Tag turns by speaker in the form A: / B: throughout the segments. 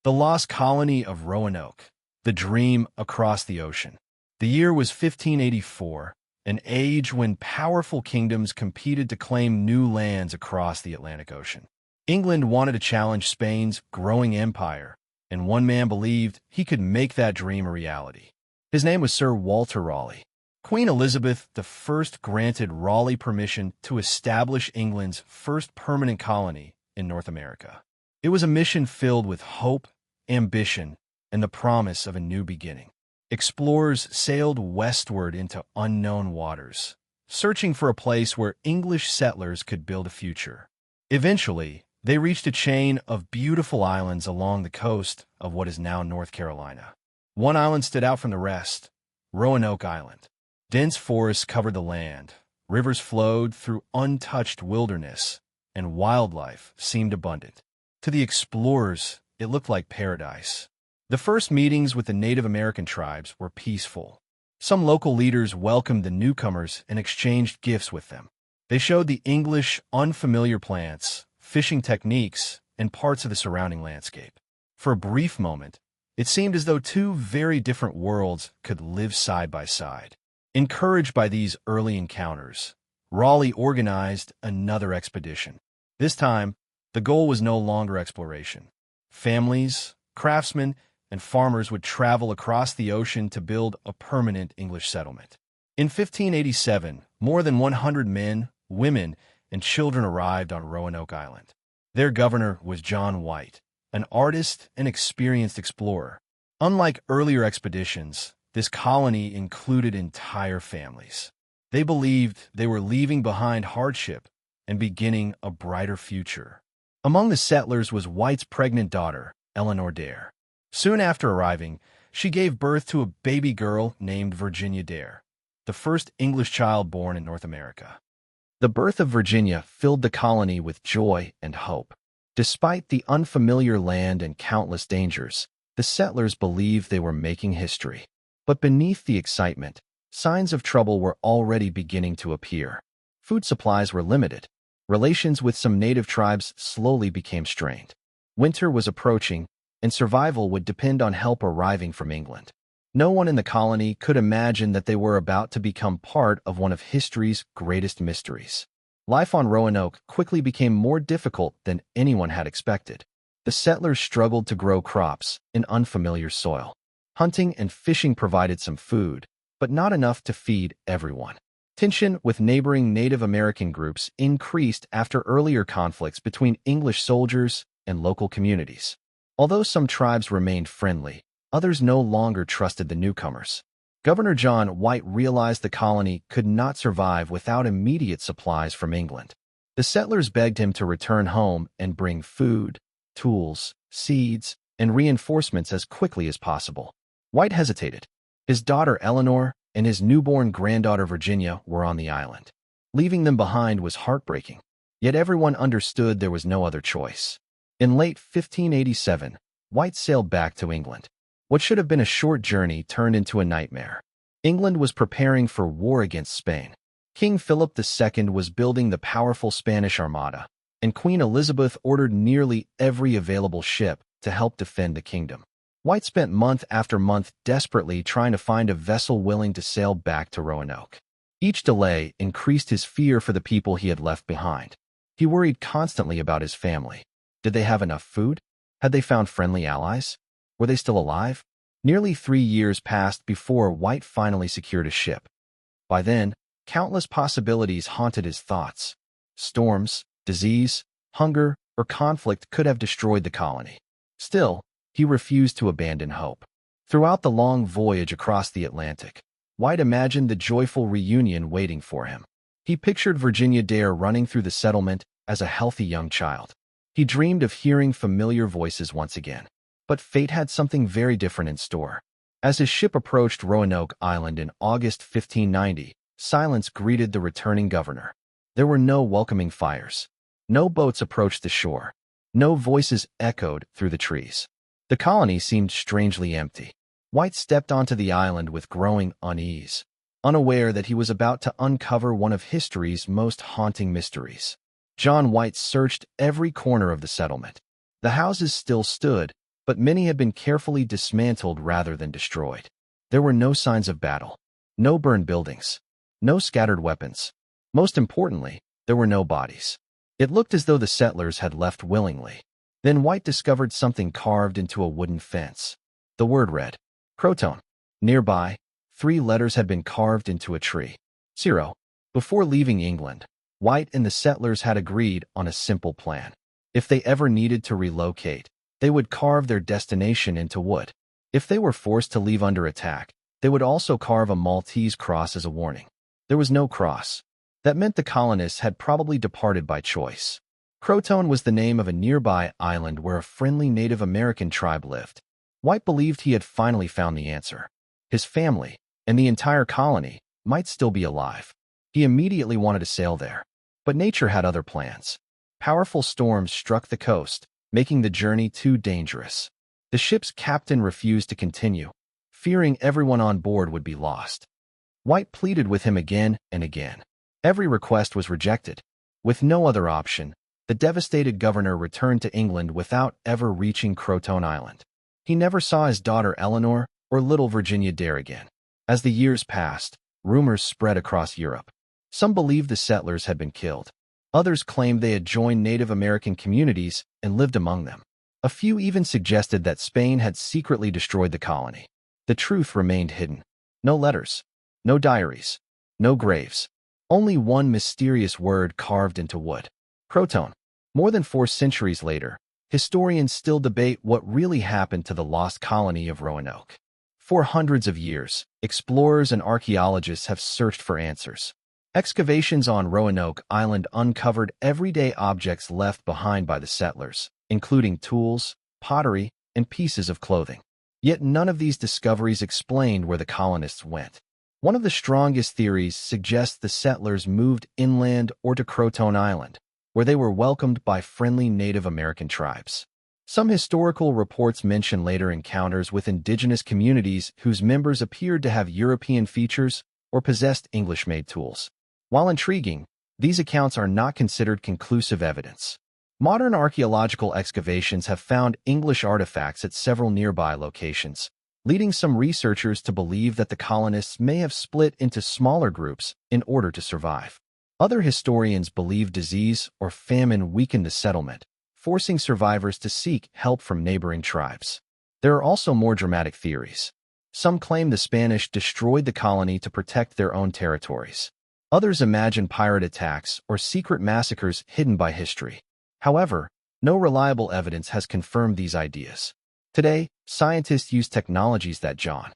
A: The Lost Colony of Roanoke, the dream across the ocean. The year was 1584, an age when powerful kingdoms competed to claim new lands across the Atlantic Ocean. England wanted to challenge Spain's growing empire, and one man believed he could make that dream a reality. His name was Sir Walter Raleigh. Queen Elizabeth I granted Raleigh permission to establish England's first permanent colony in North America. It was a mission filled with hope, ambition, and the promise of a new beginning. Explorers sailed westward into unknown waters, searching for a place where English settlers could build a future. Eventually, they reached a chain of beautiful islands along the coast of what is now North Carolina. One island stood out from the rest, Roanoke Island. Dense forests covered the land, rivers flowed through untouched wilderness, and wildlife seemed abundant. To the explorers, it looked like paradise. The first meetings with the Native American tribes were peaceful. Some local leaders welcomed the newcomers and exchanged gifts with them. They showed the English unfamiliar plants, fishing techniques, and parts of the surrounding landscape. For a brief moment, it seemed as though two very different worlds could live side by side. Encouraged by these early encounters, Raleigh organized another expedition. This time, the goal was no longer exploration. Families, craftsmen, and farmers would travel across the ocean to build a permanent English settlement. In 1587, more than 100 men, women, and children arrived on Roanoke Island. Their governor was John White, an artist and experienced explorer. Unlike earlier expeditions, this colony included entire families. They believed they were leaving behind hardship and beginning a brighter future. Among the settlers was White's pregnant daughter, Eleanor Dare. Soon after arriving, she gave birth to a baby girl named Virginia Dare, the first English child born in North America. The birth of Virginia filled the colony with joy and hope. Despite the unfamiliar land and countless dangers, the settlers believed they were making history. But beneath the excitement, signs of trouble were already beginning to appear. Food supplies were limited. Relations with some native tribes slowly became strained. Winter was approaching, and survival would depend on help arriving from England. No one in the colony could imagine that they were about to become part of one of history's greatest mysteries. Life on Roanoke quickly became more difficult than anyone had expected. The settlers struggled to grow crops in unfamiliar soil. Hunting and fishing provided some food, but not enough to feed everyone. Tension with neighboring Native American groups increased after earlier conflicts between English soldiers and local communities. Although some tribes remained friendly, others no longer trusted the newcomers. Governor John White realized the colony could not survive without immediate supplies from England. The settlers begged him to return home and bring food, tools, seeds, and reinforcements as quickly as possible. White hesitated. His daughter Eleanor and his newborn granddaughter Virginia were on the island. Leaving them behind was heartbreaking, yet everyone understood there was no other choice. In late 1587, White sailed back to England. What should have been a short journey turned into a nightmare. England was preparing for war against Spain. King Philip II was building the powerful Spanish Armada, and Queen Elizabeth ordered nearly every available ship to help defend the kingdom. White spent month after month desperately trying to find a vessel willing to sail back to Roanoke. Each delay increased his fear for the people he had left behind. He worried constantly about his family. Did they have enough food? Had they found friendly allies? Were they still alive? Nearly 3 years passed before White finally secured a ship. By then, countless possibilities haunted his thoughts. Storms, disease, hunger, or conflict could have destroyed the colony. Still, he refused to abandon hope. Throughout the long voyage across the Atlantic, White imagined the joyful reunion waiting for him. He pictured Virginia Dare running through the settlement as a healthy young child. He dreamed of hearing familiar voices once again. But fate had something very different in store. As his ship approached Roanoke Island in August 1590, silence greeted the returning governor. There were no welcoming fires. No boats approached the shore. No voices echoed through the trees. The colony seemed strangely empty. White stepped onto the island with growing unease, unaware that he was about to uncover one of history's most haunting mysteries. John White searched every corner of the settlement. The houses still stood, but many had been carefully dismantled rather than destroyed. There were no signs of battle, no burned buildings, no scattered weapons. Most importantly, there were no bodies. It looked as though the settlers had left willingly. Then White discovered something carved into a wooden fence. The word read, CROATOAN. Nearby, 3 letters had been carved into a tree. 0. Before leaving England, White and the settlers had agreed on a simple plan. If they ever needed to relocate, they would carve their destination into wood. If they were forced to leave under attack, they would also carve a Maltese cross as a warning. There was no cross. That meant the colonists had probably departed by choice. CROATOAN was the name of a nearby island where a friendly Native American tribe lived. White believed he had finally found the answer. His family, and the entire colony, might still be alive. He immediately wanted to sail there. But nature had other plans. Powerful storms struck the coast, making the journey too dangerous. The ship's captain refused to continue, fearing everyone on board would be lost. White pleaded with him again and again. Every request was rejected. With no other option, the devastated governor returned to England without ever reaching CROATOAN Island. He never saw his daughter Eleanor or little Virginia Dare again. As the years passed, rumors spread across Europe. Some believed the settlers had been killed. Others claimed they had joined Native American communities and lived among them. A few even suggested that Spain had secretly destroyed the colony. The truth remained hidden. No letters, no diaries, no graves. Only one mysterious word carved into wood. CROATOAN. More than 4 centuries later, historians still debate what really happened to the lost colony of Roanoke. For hundreds of years, explorers and archaeologists have searched for answers. Excavations on Roanoke Island uncovered everyday objects left behind by the settlers, including tools, pottery, and pieces of clothing. Yet none of these discoveries explained where the colonists went. One of the strongest theories suggests the settlers moved inland or to CROATOAN Island, where they were welcomed by friendly Native American tribes. Some historical reports mention later encounters with indigenous communities whose members appeared to have European features or possessed English-made tools. While intriguing, these accounts are not considered conclusive evidence. Modern archaeological excavations have found English artifacts at several nearby locations, leading some researchers to believe that the colonists may have split into smaller groups in order to survive. Other historians believe disease or famine weakened the settlement, forcing survivors to seek help from neighboring tribes. There are also more dramatic theories. Some claim the Spanish destroyed the colony to protect their own territories. Others imagine pirate attacks or secret massacres hidden by history. However, no reliable evidence has confirmed these ideas. Today, scientists use technologies that John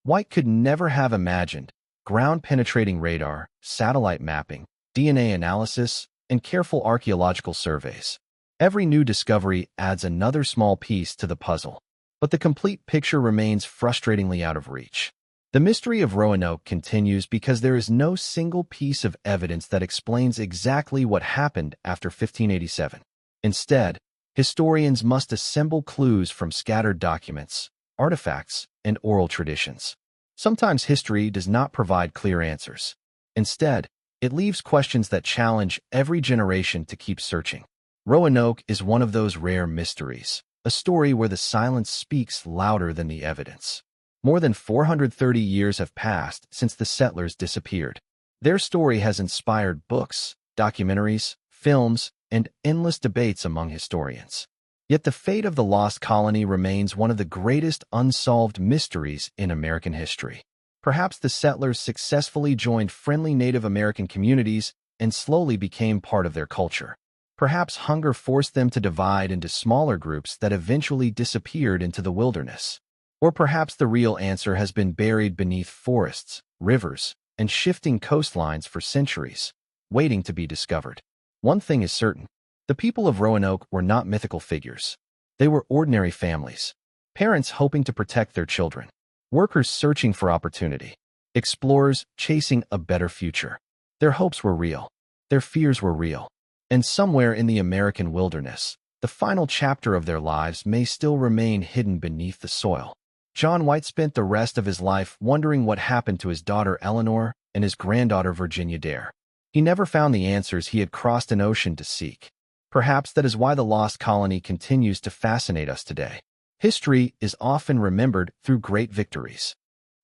A: White could never have imagined: ground-penetrating radar, satellite mapping, DNA analysis, and careful archaeological surveys. Every new discovery adds another small piece to the puzzle, but the complete picture remains frustratingly out of reach. The mystery of Roanoke continues because there is no single piece of evidence that explains exactly what happened after 1587. Instead, historians must assemble clues from scattered documents, artifacts, and oral traditions. Sometimes history does not provide clear answers. Instead, it leaves questions that challenge every generation to keep searching. Roanoke is one of those rare mysteries, a story where the silence speaks louder than the evidence. More than 430 years have passed since the settlers disappeared. Their story has inspired books, documentaries, films, and endless debates among historians. Yet the fate of the lost colony remains one of the greatest unsolved mysteries in American history. Perhaps the settlers successfully joined friendly Native American communities and slowly became part of their culture. Perhaps hunger forced them to divide into smaller groups that eventually disappeared into the wilderness. Or perhaps the real answer has been buried beneath forests, rivers, and shifting coastlines for centuries, waiting to be discovered. One thing is certain: the people of Roanoke were not mythical figures. They were ordinary families, parents hoping to protect their children, workers searching for opportunity, explorers chasing a better future. Their hopes were real, their fears were real, and somewhere in the American wilderness, the final chapter of their lives may still remain hidden beneath the soil. John White spent the rest of his life wondering what happened to his daughter Eleanor and his granddaughter Virginia Dare. He never found the answers he had crossed an ocean to seek. Perhaps that is why the lost colony continues to fascinate us today. History is often remembered through great victories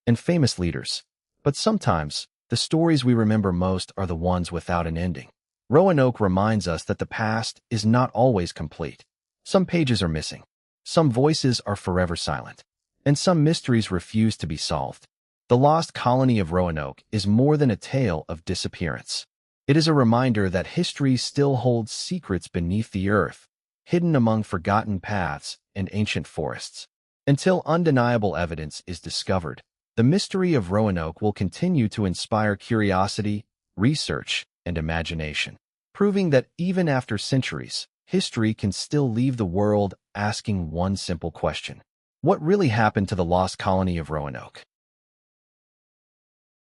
A: and famous leaders, but sometimes the stories we remember most are the ones without an ending. Roanoke reminds us that the past is not always complete. Some pages are missing, some voices are forever silent, and some mysteries refuse to be solved. The Lost Colony of Roanoke is more than a tale of disappearance. It is a reminder that history still holds secrets beneath the earth, hidden among forgotten paths and ancient forests. Until undeniable evidence is discovered, the mystery of Roanoke will continue to inspire curiosity, research, and imagination, proving that even after centuries, history can still leave the world asking one simple question: what really happened to the lost colony of Roanoke?